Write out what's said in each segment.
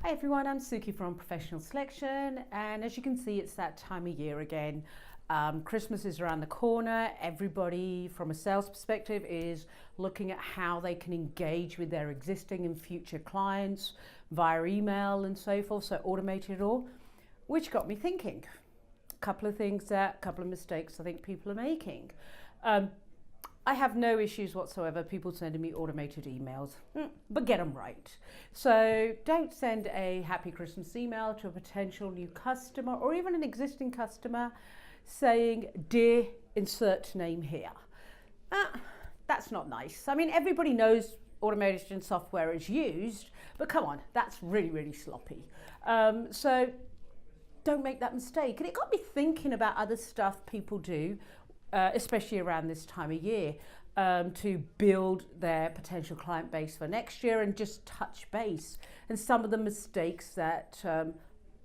Hi everyone, I'm Suky from Professional Selection, and as you can see, it's that time of year again. Christmas is around the corner. Everybody from a sales perspective is looking at how they can engage with their existing and future clients via email and so forth, so automated or, which got me thinking. A couple of mistakes I think people are making. I have no issues whatsoever people sending me automated emails, but get them right. So don't send a happy Christmas email to a potential new customer or even an existing customer saying, "Dear, insert name here." That's not nice. I mean, everybody knows automation software is used, but come on, that's really, really sloppy. So don't make that mistake. And it got me thinking about other stuff people do, especially around this time of year, to build their potential client base for next year and just touch base. And some of the mistakes that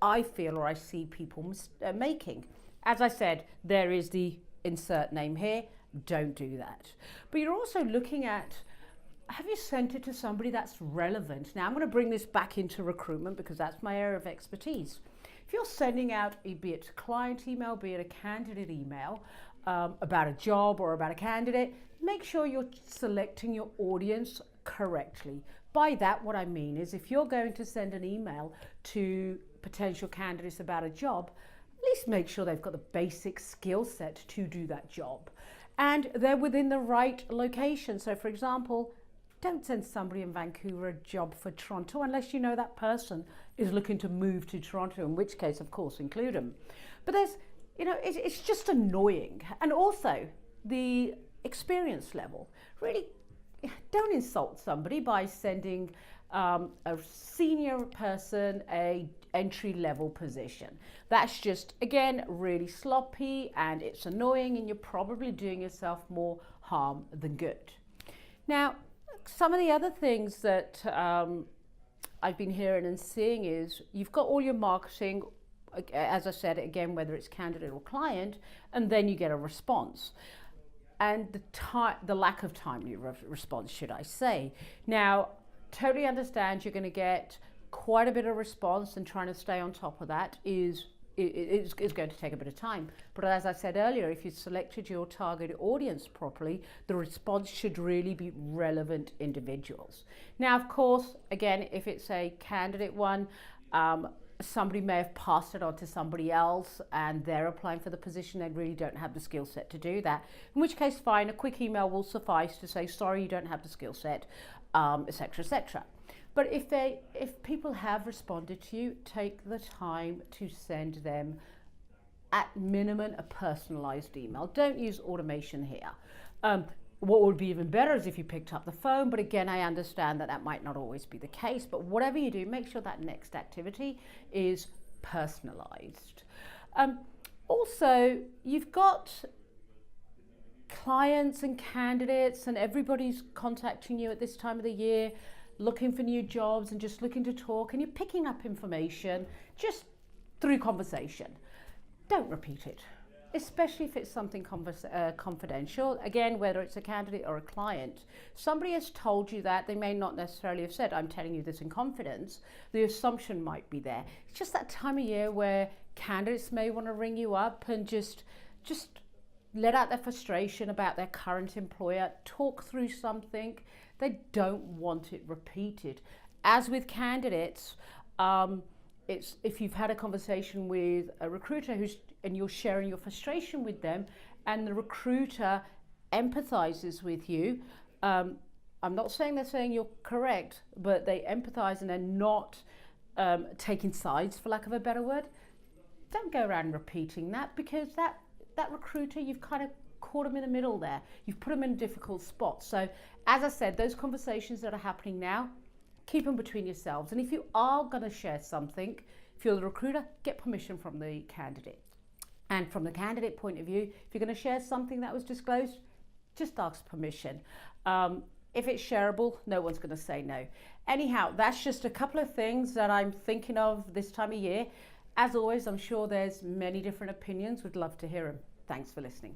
I feel or I see people making. As I said, there is the insert name here. Don't do that. But you're also looking at, have you sent it to somebody that's relevant? Now I'm going to bring this back into recruitment because that's my area of expertise. If you're sending out, be it a client email, be it a candidate email, about a job or about a candidate, make sure you're selecting your audience correctly. By that, what I mean is if you're going to send an email to potential candidates about a job, at least make sure they've got the basic skill set to do that job. And they're within the right location. So for example, don't send somebody in Vancouver a job for Toronto unless you know that person is looking to move to Toronto, in which case, of course, include them. But there's, it's just annoying. And also the experience level. Really, don't insult somebody by sending a senior person a entry-level position. That's just, again, really sloppy and it's annoying, and you're probably doing yourself more harm than good. Now, some of the other things that I've been hearing and seeing is you've got all your marketing, as I said, again, whether it's candidate or client, and then you get a response. And the lack of timely response, should I say. Now, totally understand you're going to get quite a bit of response, and trying to stay on top of that is going to take a bit of time. But as I said earlier, if you selected your target audience properly, the response should really be relevant individuals. Now, of course, again, if it's a candidate one, somebody may have passed it on to somebody else and they're applying for the position. They really don't have the skill set to do that, in which case fine, a quick email will suffice to say, sorry, you don't have the skill set, etc., etc. But if people have responded to you, take the time to send them at minimum a personalized email. Don't use automation here. What would be even better is if you picked up the phone, but again, I understand that might not always be the case, but whatever you do, make sure that next activity is personalized. Also, you've got clients and candidates and everybody's contacting you at this time of the year, looking for new jobs and just looking to talk, and you're picking up information just through conversation. Don't repeat it, especially if it's something confidential. Again, whether it's a candidate or a client, somebody has told you that. They may not necessarily have said, I'm telling you this in confidence. The assumption might be there. It's just that time of year where candidates may want to ring you up and just let out their frustration about their current employer, talk through something. They don't want it repeated. As with candidates, it's if you've had a conversation with a recruiter and you're sharing your frustration with them, and the recruiter empathizes with you. I'm not saying they're saying you're correct, but they empathize and they're not taking sides, for lack of a better word. Don't go around repeating that, because that recruiter, you've kind of caught them in the middle there. You've put them in a difficult spot. So as I said, those conversations that are happening now, keep them between yourselves. And if you are going to share something, if you're the recruiter, get permission from the candidate. And from the candidate point of view, if you're going to share something that was disclosed, just ask permission. If it's shareable, no one's going to say no. Anyhow, that's just a couple of things that I'm thinking of this time of year. As always, I'm sure there's many different opinions. Would love to hear them. Thanks for listening.